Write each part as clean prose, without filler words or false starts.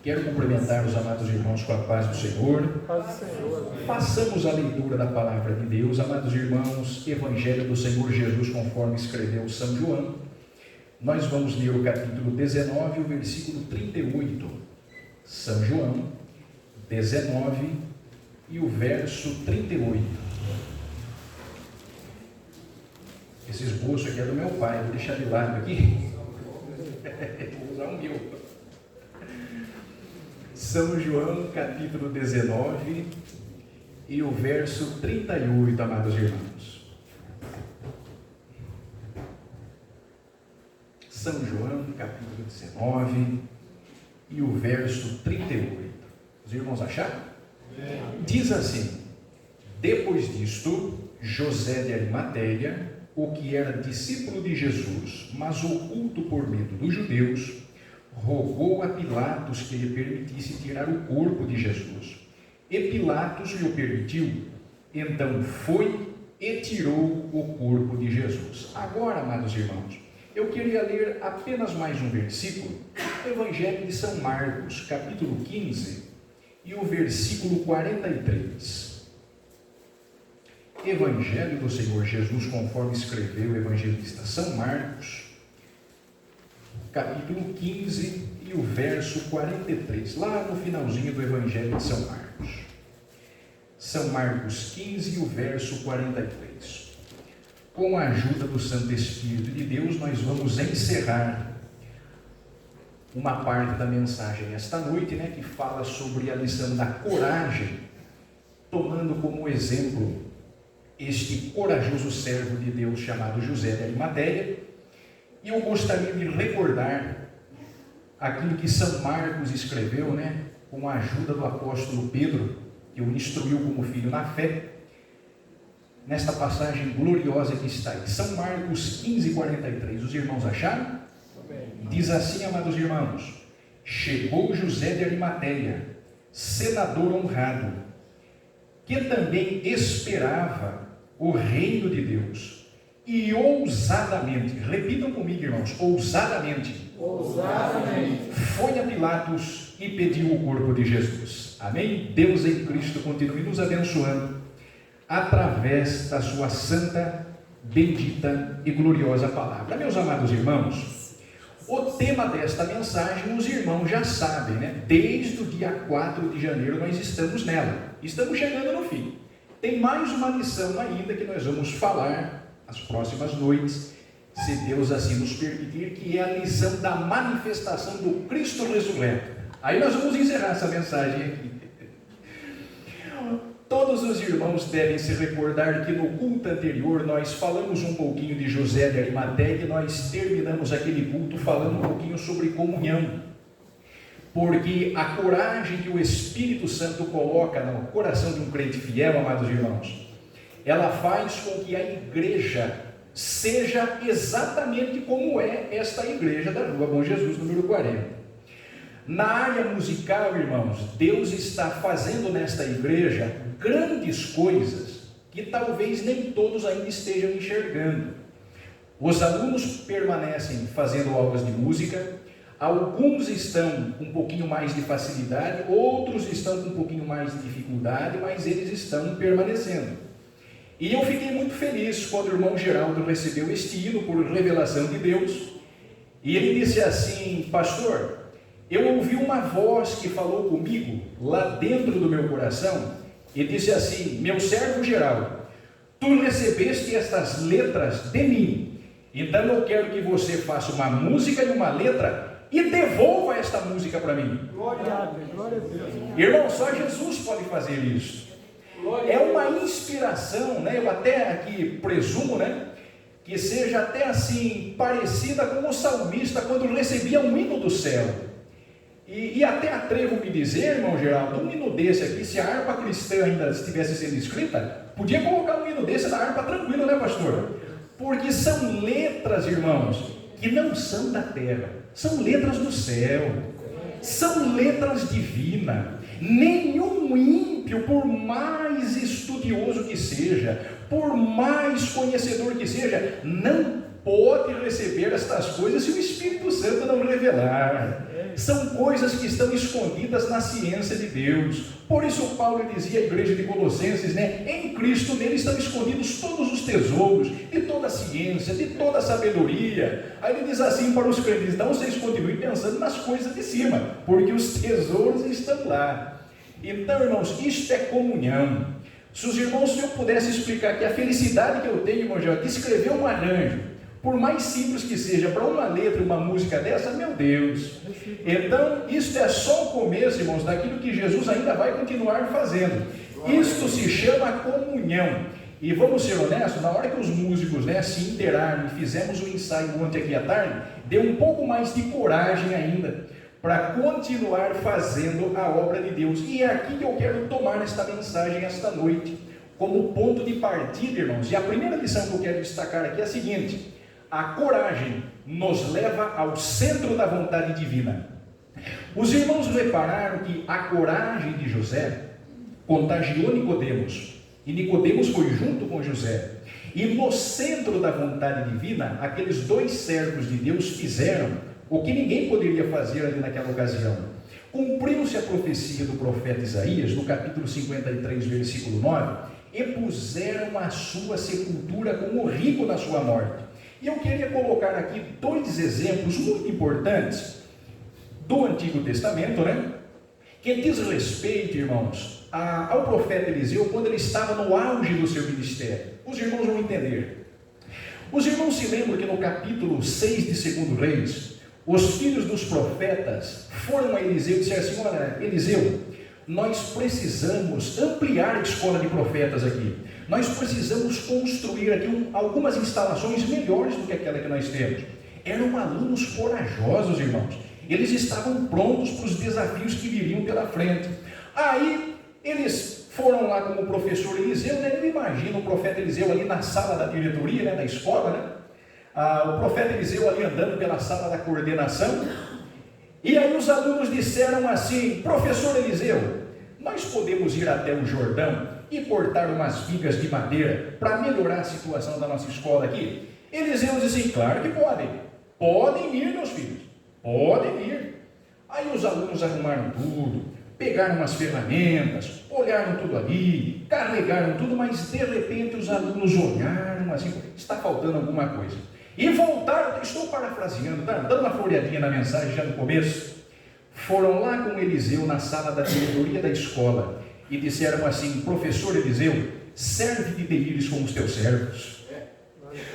Quero cumprimentar os amados irmãos com a paz do Senhor. Façamos a leitura da palavra de Deus, amados irmãos, Evangelho do Senhor Jesus, conforme escreveu São João. Nós vamos ler o capítulo 19, o versículo 38. São João 19 e o verso 38. Esse esboço aqui é do meu pai, vou deixar de lado aqui. Vou usar o meu. São João, capítulo 19 e o verso 38, amados irmãos. São João, capítulo 19 e o verso 38. Os irmãos acharam? Diz assim: depois disto, José de Arimateia, o que era discípulo de Jesus, mas oculto por medo dos judeus, rogou a Pilatos que lhe permitisse tirar o corpo de Jesus. E Pilatos lhe o permitiu. Então foi e tirou o corpo de Jesus. Agora, amados irmãos, eu queria ler apenas mais um versículo, Evangelho de São Marcos, capítulo 15, e o versículo 43. Evangelho do Senhor Jesus, conforme escreveu o evangelista São Marcos, capítulo 15 e o verso 43, lá no finalzinho do Evangelho de São Marcos. São Marcos 15 e o verso 43. Com a ajuda do Santo Espírito de Deus, nós vamos encerrar uma parte da mensagem esta noite, que fala sobre a lição da coragem, tomando como exemplo este corajoso servo de Deus chamado José de Arimateia. E eu gostaria de recordar aquilo que São Marcos escreveu, com a ajuda do apóstolo Pedro, que o instruiu como filho na fé, nesta passagem gloriosa que está aí. São Marcos 15, 43. Os irmãos acharam? Diz assim, amados irmãos: chegou José de Arimateia, senador honrado, que também esperava o reino de Deus, e ousadamente, repitam comigo, irmãos, ousadamente, foi a Pilatos e pediu o corpo de Jesus. Amém? Deus em Cristo continue nos abençoando através da sua santa, bendita e gloriosa palavra. Meus amados irmãos, o tema desta mensagem os irmãos já sabem, Desde o dia 4 de janeiro nós estamos nela, estamos chegando no fim. Tem mais uma lição ainda que nós vamos falar as próximas noites, se Deus assim nos permitir, que é a lição da manifestação do Cristo ressurreto. Aí nós vamos encerrar essa mensagem aqui. Todos os irmãos devem se recordar que no culto anterior nós falamos um pouquinho de José de Arimateia, e nós terminamos aquele culto falando um pouquinho sobre comunhão. Porque a coragem que o Espírito Santo coloca no coração de um crente fiel, amados irmãos, ela faz com que a igreja seja exatamente como é esta igreja da Rua Bom Jesus, número 40. Na área musical, irmãos, Deus está fazendo nesta igreja grandes coisas que talvez nem todos ainda estejam enxergando. Os alunos permanecem fazendo aulas de música, alguns estão com um pouquinho mais de facilidade, outros estão com um pouquinho mais de dificuldade, mas eles estão permanecendo. E eu fiquei muito feliz quando o irmão Geraldo recebeu este hino por revelação de Deus, e ele disse assim: pastor, eu ouvi uma voz que falou comigo lá dentro do meu coração, e disse assim: meu servo Geraldo, tu recebeste estas letras de mim, então eu quero que você faça uma música e uma letra e devolva esta música para mim. Glória a Deus. Irmão, só Jesus pode fazer isso. É uma inspiração, eu até aqui presumo, que seja até assim parecida com o salmista quando recebia um hino do céu. E até atrevo-me dizer, irmão Geraldo, um hino desse aqui, se a harpa cristã ainda estivesse sendo escrita, podia colocar um hino desse na harpa tranquilo, pastor? Porque são letras, irmãos, que não são da terra, são letras do céu, são letras divinas. Nenhum ímpio, por mais estudioso que seja, por mais conhecedor que seja, não pode receber estas coisas se o Espírito Santo não revelar. são coisas que estão escondidas na ciência de Deus. Por isso Paulo dizia à igreja de Colossenses, em Cristo nele estão escondidos todos os tesouros, de toda a ciência, de toda a sabedoria. Aí ele diz assim para os crentes: então vocês continuem pensando nas coisas de cima, porque os tesouros estão lá. Então, irmãos, isto é comunhão. Se os irmãos, se eu pudesse explicar que a felicidade que eu tenho, irmão João, de escrever um arranjo, por mais simples que seja, para uma letra, uma música dessa, meu Deus. Então, isso é só o começo, irmãos, daquilo que Jesus ainda vai continuar fazendo. Isto se chama comunhão. E vamos ser honestos, na hora que os músicos se inteiraram e fizemos o ensaio ontem aqui à tarde, deu um pouco mais de coragem ainda, para continuar fazendo a obra de Deus. E é aqui que eu quero tomar esta mensagem esta noite, como ponto de partida, irmãos. E a primeira lição que eu quero destacar aqui é a seguinte: a coragem nos leva ao centro da vontade divina. Os irmãos repararam que a coragem de José contagiou Nicodemos, e Nicodemos foi junto com José. E no centro da vontade divina, aqueles dois servos de Deus fizeram o que ninguém poderia fazer ali naquela ocasião. Cumpriu-se a profecia do profeta Isaías, no capítulo 53, versículo 9, e puseram a sua sepultura como rico na sua morte. E eu queria colocar aqui dois exemplos muito importantes do Antigo Testamento, que diz respeito, irmãos, ao profeta Eliseu, quando ele estava no auge do seu ministério. Os irmãos vão entender. Os irmãos se lembram que no capítulo 6 de 2 Reis, os filhos dos profetas foram a Eliseu e disseram assim: olha, Eliseu, nós precisamos ampliar a escola de profetas aqui. Nós precisamos construir aqui algumas instalações melhores do que aquela que nós temos. Eram alunos corajosos, irmãos. Eles estavam prontos para os desafios que viriam pela frente. Aí eles foram lá com o professor Eliseu, Ele imagina o profeta Eliseu ali na sala da diretoria, da escola, o profeta Eliseu ali andando pela sala da coordenação. E aí os alunos disseram assim: professor Eliseu, nós podemos ir até o Jordão e cortar umas vigas de madeira para melhorar a situação da nossa escola aqui? Eliseu disse assim: claro que podem. Podem ir, meus filhos, podem ir. Aí os alunos arrumaram tudo, pegaram umas ferramentas, olharam tudo ali, carregaram tudo, mas de repente os alunos olharam assim: está faltando alguma coisa. E voltaram, estou parafraseando, dando uma folhadinha na mensagem já no começo. Foram lá com Eliseu na sala da diretoria da escola e disseram assim: professor Eliseu, serve de íris com os teus servos.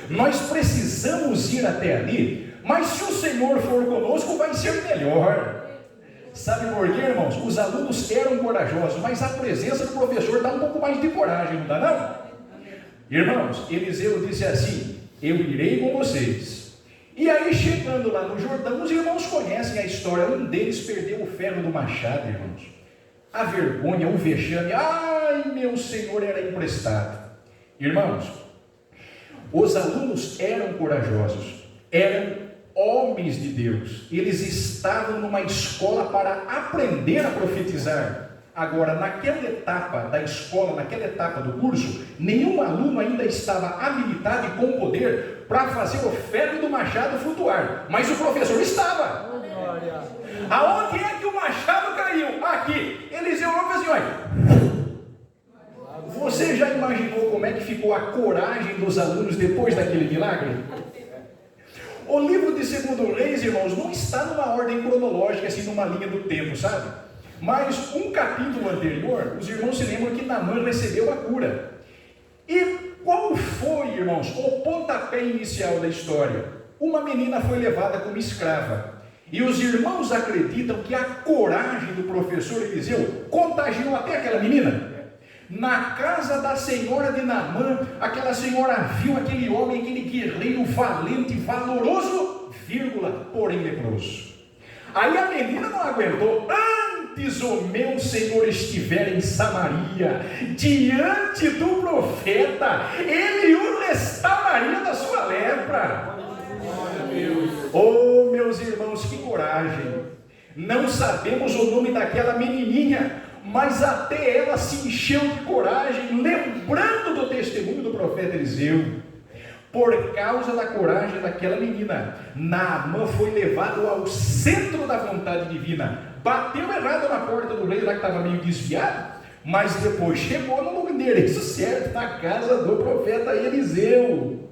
Nós precisamos ir até ali, mas se o Senhor for conosco, vai ser melhor. Sabe por quê, irmãos? Os alunos eram corajosos, mas a presença do professor dá um pouco mais de coragem, não dá não? Irmãos, Eliseu disse assim: eu irei com vocês. E aí, chegando lá no Jordão, os irmãos conhecem a história. Um deles perdeu o ferro do machado, irmãos. A vergonha, o vexame, ai, meu Senhor, era emprestado. Irmãos, os alunos eram corajosos, eram homens de Deus. Eles estavam numa escola para aprender a profetizar. Agora, naquela etapa da escola, naquela etapa do curso, nenhum aluno ainda estava habilitado e com poder para fazer o ferro do machado flutuar. Mas o professor estava. Aonde é que o machado caiu? Aqui. Eliseu olhou e fez assim: olha, você já imaginou como é que ficou a coragem dos alunos depois daquele milagre? O livro de 2 Reis, irmãos, não está numa ordem cronológica, assim, numa linha do tempo, sabe? Mas um capítulo anterior, os irmãos se lembram que Naamã recebeu a cura. E qual foi, irmãos, o pontapé inicial da história? Uma menina foi levada como escrava. E os irmãos acreditam que a coragem do professor Eliseu contagiou até aquela menina. Na casa da senhora de Naamã, aquela senhora viu aquele homem, aquele guerreiro valente, valoroso, porém leproso. Aí a menina não aguentou. Antes o meu Senhor estiver em Samaria, diante do profeta, ele o restauraria da sua lepra. Oh, meus irmãos, que coragem! Não sabemos o nome daquela menininha, mas até ela se encheu de coragem, lembrando do testemunho do profeta Eliseu. por causa da coragem daquela menina. Naamã foi levado ao centro da vontade divina, bateu errado na porta do rei lá que estava meio desviado, mas depois chegou no endereço certo, na casa do profeta Eliseu.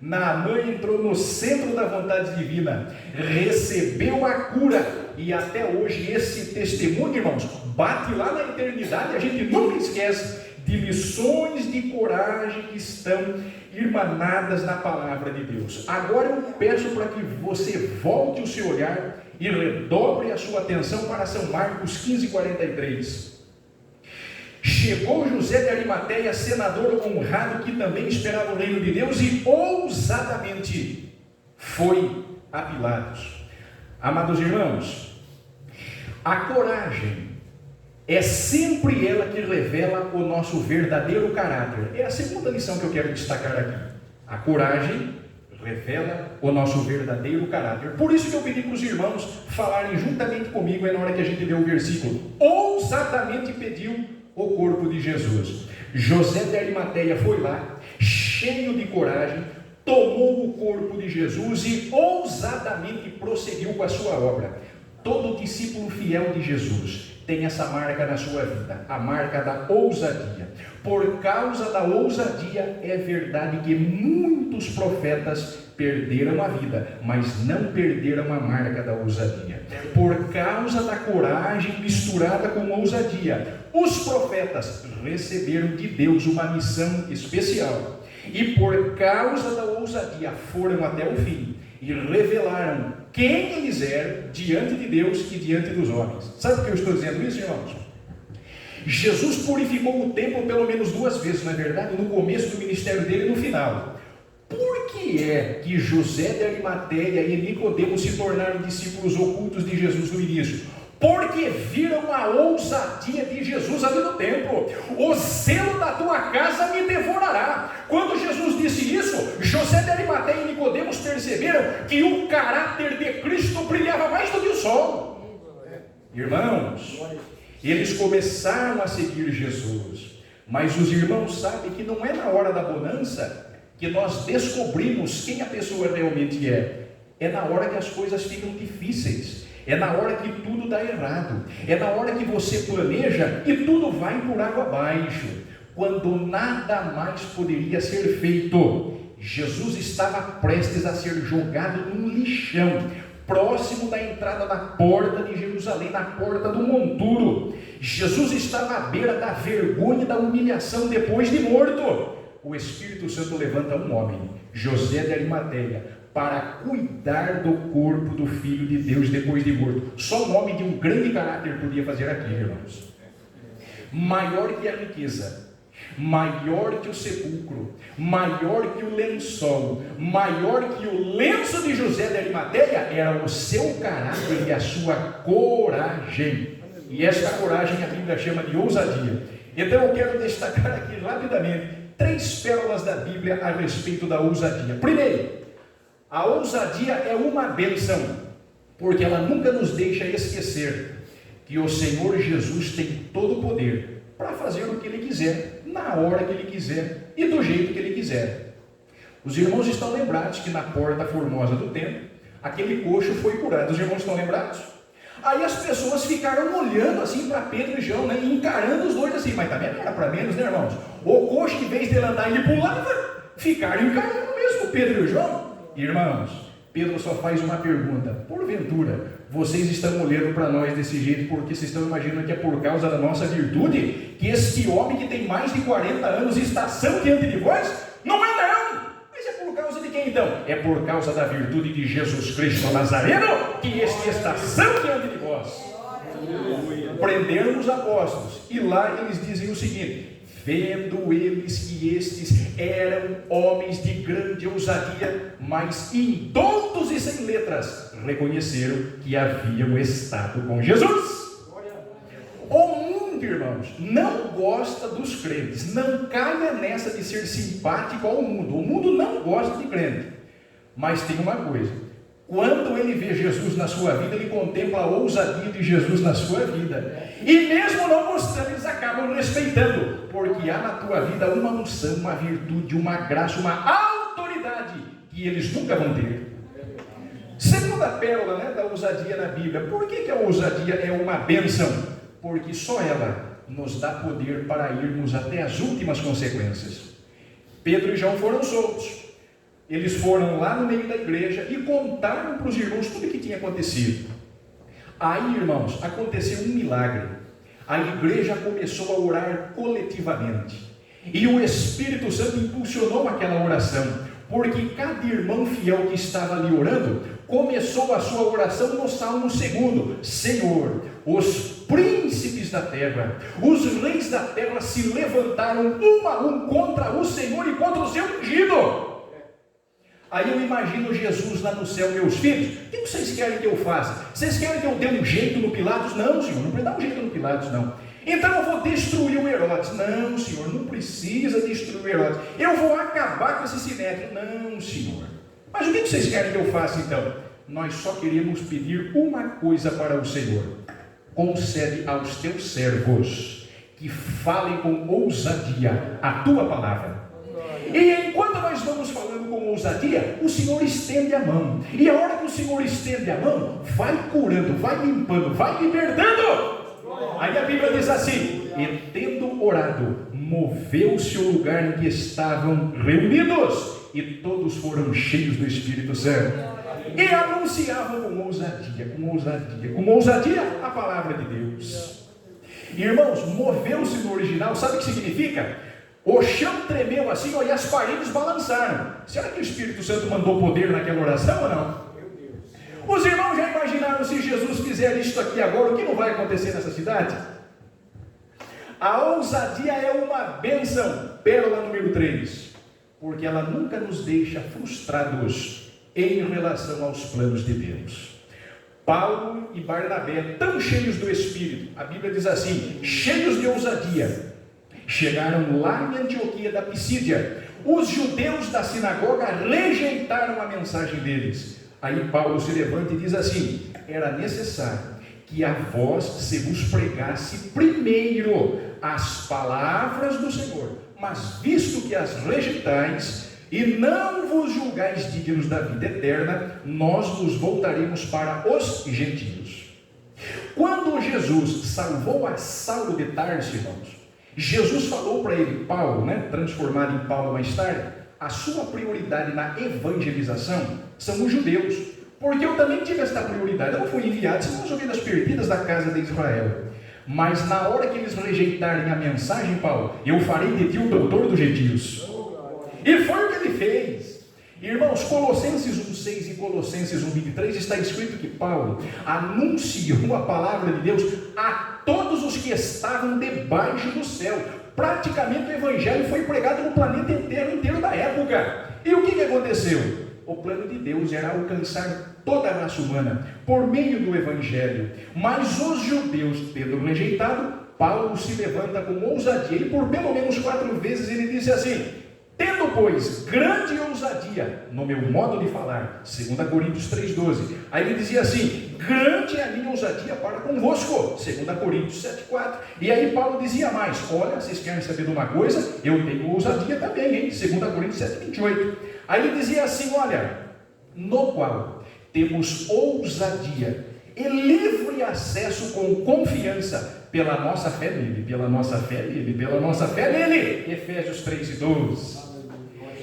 Naamã entrou no centro da vontade divina, recebeu a cura, e até hoje esse testemunho, irmãos, bate lá na eternidade, a gente nunca esquece de lições de coragem que estão irmanadas na palavra de Deus. Agora eu peço para que você volte o seu olhar e redobre a sua atenção para São Marcos 15:43. Chegou José de Arimateia, senador honrado, que também esperava o reino de Deus, e ousadamente foi a Pilatos. Amados irmãos, a coragem é sempre ela que revela o nosso verdadeiro caráter. É a segunda lição que eu quero destacar aqui. A coragem revela o nosso verdadeiro caráter. Por isso que eu pedi para os irmãos falarem juntamente comigo, na hora que a gente lê o versículo. Ousadamente pediu o corpo de Jesus. José de Arimateia foi lá, cheio de coragem, tomou o corpo de Jesus e ousadamente prosseguiu com a sua obra. Todo discípulo fiel de Jesus tem essa marca na sua vida, a marca da ousadia. Por causa da ousadia, é verdade que muitos profetas perderam a vida, mas não perderam a marca da ousadia. Por causa da coragem misturada com ousadia, os profetas receberam de Deus uma missão especial. E por causa da ousadia, foram até o fim e revelaram quem eles eram diante de Deus e diante dos homens. Sabe por que eu estou dizendo isso, irmãos? Jesus purificou o templo pelo menos 2 vezes, não é verdade? No começo do ministério dele e no final. Por que é que José de Arimateia e Nicodemo se tornaram discípulos ocultos de Jesus no início? Porque viram a ousadia de Jesus ali no templo. O zelo da tua casa me devorará. Quando Jesus disse isso, José de Arimateia e Nicodemos perceberam que o caráter de Cristo brilhava mais do que o sol. Irmãos, eles começaram a seguir Jesus, mas os irmãos sabem que não é na hora da bonança que nós descobrimos quem a pessoa realmente é. É na hora que as coisas ficam difíceis. É na hora que tudo dá errado. É na hora que você planeja e tudo vai por água abaixo. Quando nada mais poderia ser feito. Jesus estava prestes a ser jogado num lixão, próximo da entrada da porta de Jerusalém, na porta do monturo. Jesus estava à beira da vergonha e da humilhação depois de morto. O Espírito Santo levanta um homem, José de Arimateia, para cuidar do corpo do Filho de Deus depois de morto. Só o homem de um grande caráter podia fazer aquilo, irmãos. Maior que a riqueza, maior que o sepulcro, maior que o lençol, maior que o lenço de José de Arimateia, era o seu caráter e a sua coragem. E esta coragem a Bíblia chama de ousadia. Então eu quero destacar aqui rapidamente 3 pérolas da Bíblia a respeito da ousadia. Primeiro, a ousadia é uma bênção, porque ela nunca nos deixa esquecer que o Senhor Jesus tem todo o poder para fazer o que Ele quiser, na hora que Ele quiser e do jeito que Ele quiser. Os irmãos estão lembrados que na porta formosa do templo, aquele coxo foi curado. Os irmãos estão lembrados? Aí as pessoas ficaram olhando assim para Pedro e João, né, e encarando os dois assim, mas também não era para menos, né, irmãos? O coxo, em vez de ele andar, ele pulava, ficaram encarando mesmo Pedro e João. Irmãos, Pedro só faz uma pergunta: porventura, vocês estão olhando para nós desse jeito porque vocês estão imaginando que é por causa da nossa virtude que este homem que tem mais de 40 anos está são diante de vós? Não é não! Mas é por causa de quem então? É por causa da virtude de Jesus Cristo Nazareno que este está são diante de vós. Prenderam os apóstolos e lá eles dizem o seguinte: vendo eles que estes eram homens de grande ousadia, mas indoutos e sem letras, reconheceram que haviam estado com Jesus. O mundo, irmãos, não gosta dos crentes. Não caia nessa de ser simpático ao mundo. O mundo não gosta de crente. Mas tem uma coisa: quando ele vê Jesus na sua vida, ele contempla a ousadia de Jesus na sua vida. E mesmo não gostando, eles acabam respeitando, porque há na tua vida uma unção, uma virtude, uma graça, uma autoridade que eles nunca vão ter. Segunda pérola, né, da ousadia na Bíblia. Por que a ousadia é uma bênção? Porque só ela nos dá poder para irmos até as últimas consequências. Pedro e João foram soltos. Eles foram lá no meio da igreja e contaram para os irmãos tudo o que tinha acontecido. Aí, irmãos, aconteceu um milagre. A igreja começou a orar coletivamente. E o Espírito Santo impulsionou aquela oração. Porque cada irmão fiel que estava ali orando, começou a sua oração no Salmo 2: Senhor, os príncipes da terra, os reis da terra se levantaram um a um contra o Senhor e contra o seu ungido. Aí eu imagino Jesus lá no céu: meus filhos, o que vocês querem que eu faça? Vocês querem que eu dê um jeito no Pilatos? Não, Senhor, não precisa dar um jeito no Pilatos, não. Então eu vou destruir o Herodes. Não, Senhor, não precisa destruir o Herodes. Eu vou acabar com esse sinédrio. Não, Senhor. Mas o que vocês querem que eu faça então? Nós só queremos pedir uma coisa para o Senhor: concede aos teus servos que falem com ousadia a tua palavra. E enquanto nós vamos falando com ousadia, o Senhor estende a mão. E a hora que o Senhor estende a mão, vai curando, vai limpando, vai libertando. Aí a Bíblia diz assim: e tendo orado, moveu-se o lugar em que estavam reunidos, e todos foram cheios do Espírito Santo, e anunciavam com ousadia a palavra de Deus. Irmãos, moveu-se no original, sabe o que significa? O chão tremeu assim, e as paredes balançaram. Será que o Espírito Santo mandou poder naquela oração ou não? Os irmãos já imaginaram, se Jesus fizer isto aqui agora, o que não vai acontecer nessa cidade? A ousadia é uma bênção, pérola número 3, porque ela nunca nos deixa frustrados em relação aos planos de Deus. Paulo e Barnabé, tão cheios do Espírito, a Bíblia diz assim, cheios de ousadia, chegaram lá em Antioquia da Pisídia. Os judeus da sinagoga rejeitaram a mensagem deles. Aí Paulo se levanta e diz assim: era necessário que a vós se vos pregasse primeiro as palavras do Senhor, mas visto que as rejeitais e não vos julgais dignos da vida eterna, nós nos voltaremos para os gentios. Quando Jesus salvou a Saulo de Tarso, irmãos, Jesus falou para ele, Paulo, transformado em Paulo mais tarde, a sua prioridade na evangelização são os judeus, porque eu também tive esta prioridade. Eu não fui enviado senão as ovelhas perdidas da casa de Israel. Mas na hora que eles rejeitarem a mensagem, Paulo, eu farei de ti o doutor dos gentios. E foi o que ele fez. Irmãos, Colossenses 1,6 e Colossenses 1,23 está escrito que Paulo anunciou a palavra de Deus a todos os que estavam debaixo do céu. Praticamente o evangelho foi pregado no planeta inteiro da época. E o que aconteceu? O plano de Deus era alcançar toda a raça humana por meio do evangelho. Mas os judeus, tendo rejeitado, Paulo se levanta com ousadia. E por pelo menos 4 vezes ele disse assim: tendo, pois, grande ousadia, no meu modo de falar, 2 Coríntios 3,12. Aí ele dizia assim: grande é a minha ousadia para convosco, 2 Coríntios 7,4. E aí Paulo dizia mais: olha, vocês querem saber de uma coisa? Eu tenho ousadia também, hein? 2 Coríntios 7,28. Aí ele dizia assim: olha, no qual temos ousadia e livre acesso com confiança pela nossa fé nele, pela nossa fé nele, pela nossa fé nele. Efésios 3,12.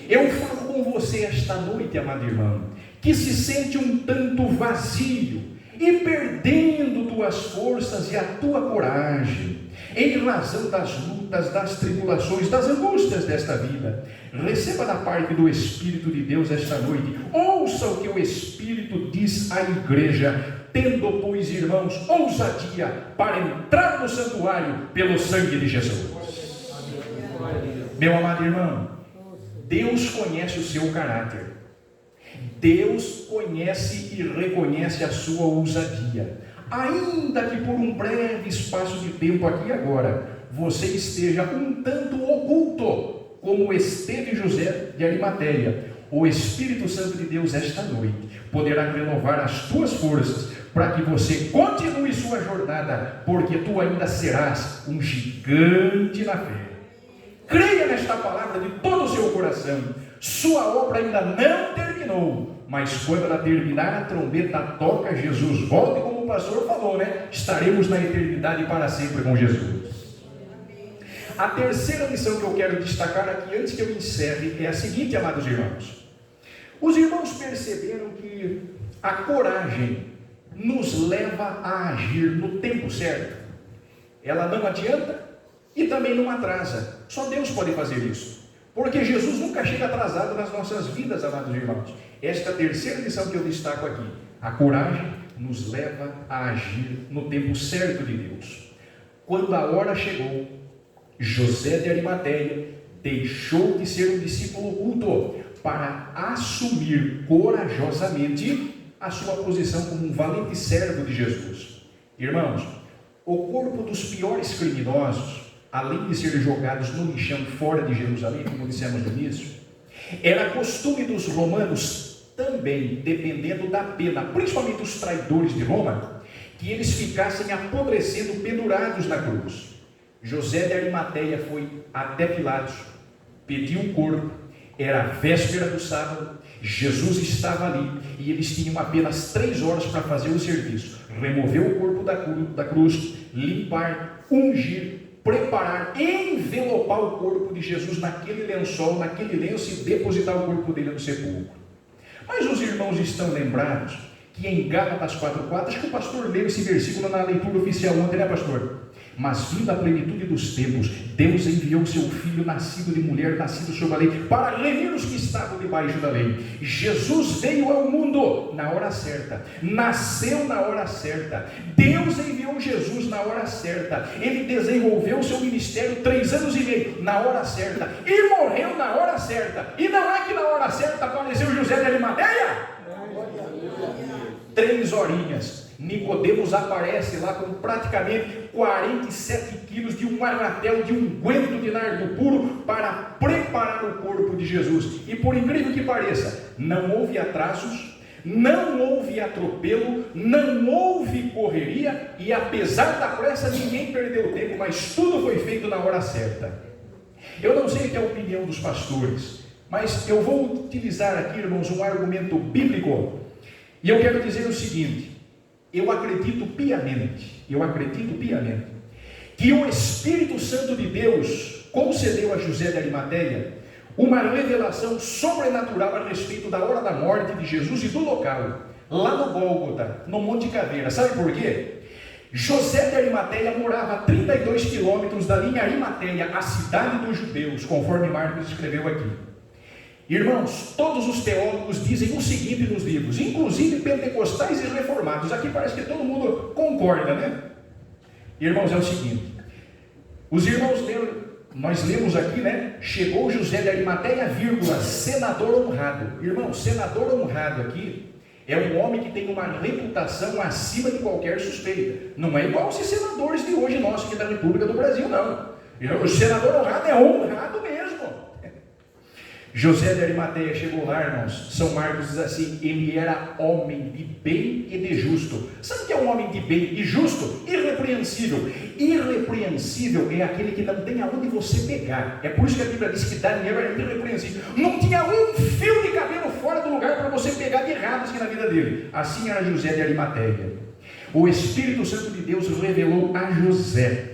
Eu falo com você esta noite, amado irmão, que se sente um tanto vazio e perdendo tuas forças e a tua coragem, em razão das lutas, das tribulações, das angústias desta vida. Receba da parte do Espírito de Deus esta noite. Ouça o que o Espírito diz à igreja. Tendo, pois, irmãos, ousadia para entrar no santuário pelo sangue de Jesus. Meu amado irmão, Deus conhece o seu caráter. Deus conhece e reconhece a sua ousadia. Ainda que por um breve espaço de tempo aqui e agora, você esteja um tanto oculto, como esteve José de Arimateia, o Espírito Santo de Deus esta noite poderá renovar as tuas forças, para que você continue sua jornada, porque tu ainda serás um gigante na fé. Creia nesta palavra de todo o seu coração. Sua obra ainda não terminou, mas quando ela terminar, a trombeta toca, Jesus volta, e como o pastor falou, né? Estaremos na eternidade para sempre com Jesus. A terceira lição que eu quero destacar aqui, antes que eu encerre, é a seguinte, amados irmãos. Os irmãos perceberam que a coragem nos leva a agir no tempo certo. Ela não adianta e também não atrasa. Só Deus pode fazer isso. Porque Jesus nunca chega atrasado nas nossas vidas, amados irmãos. Esta é a terceira lição que eu destaco aqui. A coragem nos leva a agir no tempo certo de Deus. Quando a hora chegou, José de Arimateia deixou de ser um discípulo oculto para assumir corajosamente a sua posição como um valente servo de Jesus. Irmãos, o corpo dos piores criminosos, além de serem jogados no lixão fora de Jerusalém, como dissemos no início, era costume dos romanos também, dependendo da pena, principalmente os traidores de Roma, que eles ficassem apodrecendo pendurados na cruz. José de Arimateia foi até Pilatos, pediu o corpo, era a véspera do sábado, Jesus estava ali e eles tinham apenas 3 horas para fazer o serviço: remover o corpo da cruz, limpar, ungir, preparar, envelopar o corpo de Jesus naquele lençol, naquele lenço, e depositar o corpo dele no sepulcro. Mas os irmãos estão lembrados que em Gálatas 4:4, acho que o pastor leu esse versículo na leitura oficial ontem, né, pastor? Mas vinda a plenitude dos tempos, Deus enviou seu Filho, nascido de mulher, nascido sob a lei, para remir os que estavam debaixo da lei. Jesus veio ao mundo na hora certa, nasceu na hora certa, Deus enviou Jesus na hora certa, ele desenvolveu seu ministério 3 anos e meio na hora certa, e morreu na hora certa. E não é que na hora certa apareceu José de Arimateia? 3 horinhas. Nicodemos aparece lá com praticamente 47 quilos de um armatel, de unguento de nardo puro, para preparar o corpo de Jesus. E por incrível que pareça, não houve atrasos, não houve atropelo, não houve correria, e apesar da pressa, ninguém perdeu tempo, mas tudo foi feito na hora certa. Eu não sei o que é a opinião dos pastores, mas eu vou utilizar aqui, irmãos, um argumento bíblico, e eu quero dizer o seguinte: eu acredito piamente que o Espírito Santo de Deus concedeu a José de Arimateia uma revelação sobrenatural a respeito da hora da morte de Jesus e do local, lá no Gólgota, no Monte Caveira. Sabe por quê? José de Arimateia morava a 32 quilômetros da linha Arimateia, a cidade dos judeus, conforme Marcos escreveu aqui. Irmãos, todos os teólogos dizem o seguinte nos livros, inclusive pentecostais e reformados. Aqui parece que todo mundo concorda, né? Irmãos, é o seguinte: os irmãos leram, nós lemos aqui, né? Chegou José de Arimateia, senador honrado. Irmão, senador honrado aqui é um homem que tem uma reputação acima de qualquer suspeita. Não é igual esses senadores de hoje nossos aqui da República do Brasil, não. O senador honrado é honrado mesmo. José de Arimateia chegou lá, irmãos. São Marcos diz assim: ele era homem de bem e de justo. Sabe o que é um homem de bem e justo? Irrepreensível. Irrepreensível é aquele que não tem aonde você pegar. É por isso que a Bíblia diz que Daniel era irrepreensível. Não tinha um fio de cabelo fora do lugar para você pegar de errado assim na vida dele. Assim era José de Arimateia. O Espírito Santo de Deus revelou a José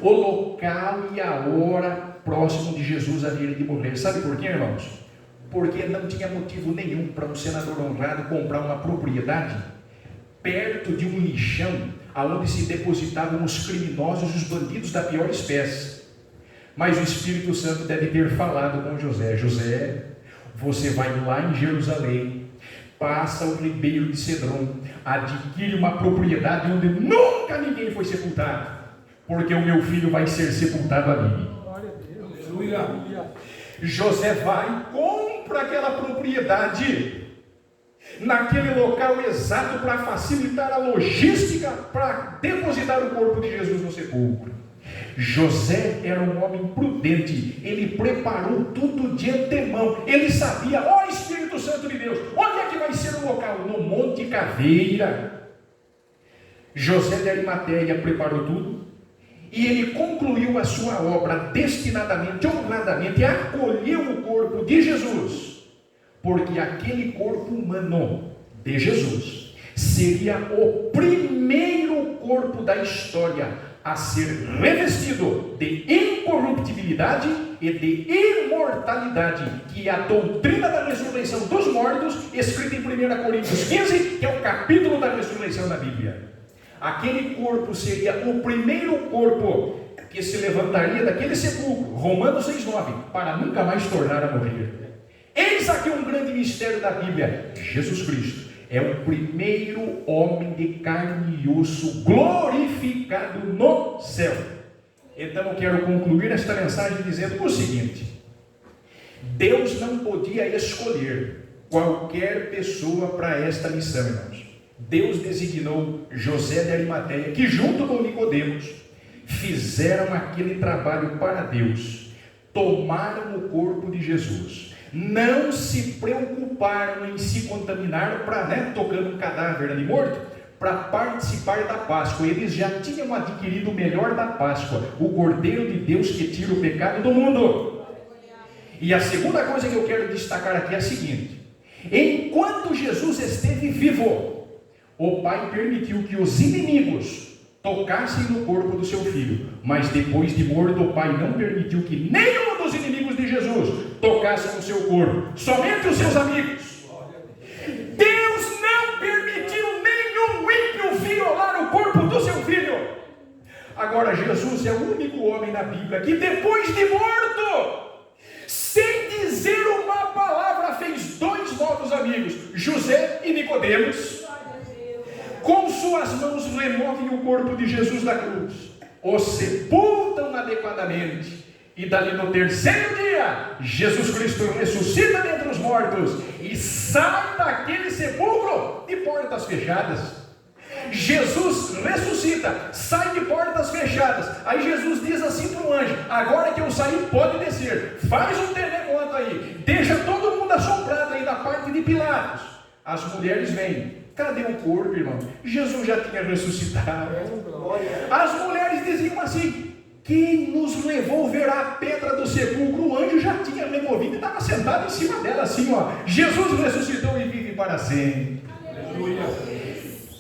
o local e a hora próximo de Jesus a vir de morrer. Sabe por quê, irmãos? Porque não tinha motivo nenhum para um senador honrado comprar uma propriedade perto de um lixão aonde se depositavam os criminosos e os bandidos da pior espécie. Mas o Espírito Santo deve ter falado com José: José, você vai lá em Jerusalém, passa o ribeiro de Cedron, adquire uma propriedade onde nunca ninguém foi sepultado, porque o meu filho vai ser sepultado ali. José vai, compra aquela propriedade naquele local exato para facilitar a logística para depositar o corpo de Jesus no sepulcro. José era um homem prudente, ele preparou tudo de antemão, ele sabia, ó Espírito Santo de Deus, onde é que vai ser o local? No Monte Caveira. José de Arimateia preparou tudo, E ele concluiu a sua obra destinadamente, honradamente, e acolheu o corpo de Jesus, porque aquele corpo humano de Jesus seria o primeiro corpo da história a ser revestido de incorruptibilidade e de imortalidade, que é a doutrina da ressurreição dos mortos, escrita em 1 Coríntios 15, que é o capítulo da ressurreição da Bíblia. Aquele corpo seria o primeiro corpo que se levantaria daquele sepulcro, Romanos 6,9, para nunca mais tornar a morrer. Eis aqui um grande mistério da Bíblia: Jesus Cristo é o primeiro homem de carne e osso glorificado no céu. Então eu quero concluir esta mensagem dizendo o seguinte: Deus não podia escolher qualquer pessoa para esta missão, irmãos. Deus designou José de Arimateia, que junto com Nicodemos fizeram aquele trabalho para Deus, tomaram o corpo de Jesus, não se preocuparam em se contaminar para, tocando um cadáver ali morto, para participar da Páscoa. Eles já tinham adquirido o melhor da Páscoa, o Cordeiro de Deus que tira o pecado do mundo. E a segunda coisa que eu quero destacar aqui é a seguinte: enquanto Jesus esteve vivo, o Pai permitiu que os inimigos tocassem no corpo do seu filho, mas depois de morto, o Pai não permitiu que nenhum dos inimigos de Jesus tocasse no seu corpo, somente os seus amigos. Deus não permitiu nenhum ímpio violar o corpo do seu filho. Agora, Jesus é o único homem na Bíblia que depois de morto, sem dizer uma palavra, fez dois novos amigos, José e Nicodemos. Com suas mãos removem o corpo de Jesus da cruz, o sepultam adequadamente, e dali no terceiro dia, Jesus Cristo ressuscita dentre os mortos, e sai daquele sepulcro de portas fechadas. Jesus ressuscita, sai de portas fechadas. Aí Jesus diz assim para o anjo: agora que eu saí, pode descer, faz um terremoto aí, deixa todo mundo assombrado aí da parte de Pilatos. As mulheres vêm: cadê o corpo, irmão? Jesus já tinha ressuscitado. As mulheres diziam assim: quem nos levou verá a pedra do sepulcro? O anjo já tinha removido e estava sentado em cima dela assim, ó. Jesus ressuscitou e vive para sempre. Aleluia.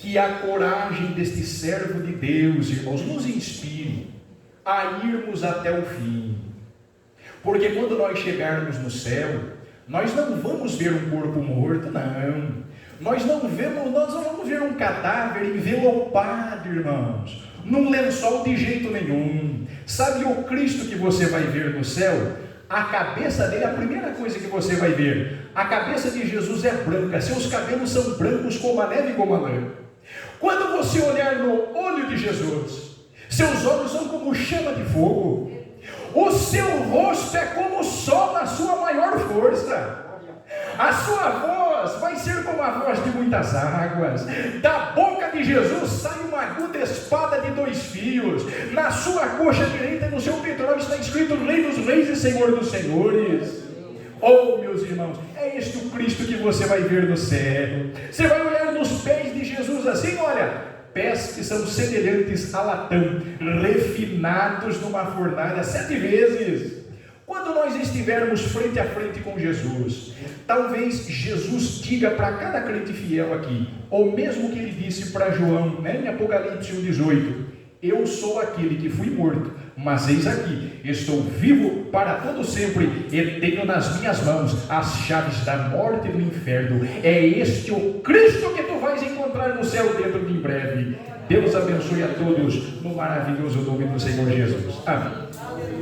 Que a coragem deste servo de Deus, irmãos, nos inspire a irmos até o fim. Porque quando nós chegarmos no céu, nós não vamos ver um corpo morto, não. Nós não vamos ver um cadáver envelopado, irmãos, num lençol de jeito nenhum. Sabe o Cristo que você vai ver no céu? A cabeça dele, a primeira coisa que você vai ver, a cabeça de Jesus é branca, seus cabelos são brancos como a neve e como a lã. Quando você olhar no olho de Jesus, seus olhos são como chama de fogo, o seu rosto é como o sol na sua maior força. A sua voz vai ser como a voz de muitas águas. Da boca de Jesus sai uma aguda espada de 2 fios. Na sua coxa direita e no seu peitoral está escrito Rei dos Reis e Senhor dos Senhores. Oh, meus irmãos, é este o Cristo que você vai ver no céu. Você vai olhar nos pés de Jesus assim, olha, pés que são semelhantes a latão, refinados numa fornalha 7 vezes. Quando nós estivermos frente a frente com Jesus, talvez Jesus diga para cada crente fiel aqui, ou mesmo que ele disse para João, em Apocalipse 1,18: eu sou aquele que fui morto, mas eis aqui, estou vivo para todo sempre, e tenho nas minhas mãos as chaves da morte e do inferno. É este o Cristo que tu vais encontrar no céu dentro de breve. Deus abençoe a todos no maravilhoso nome do Senhor Jesus. Amém.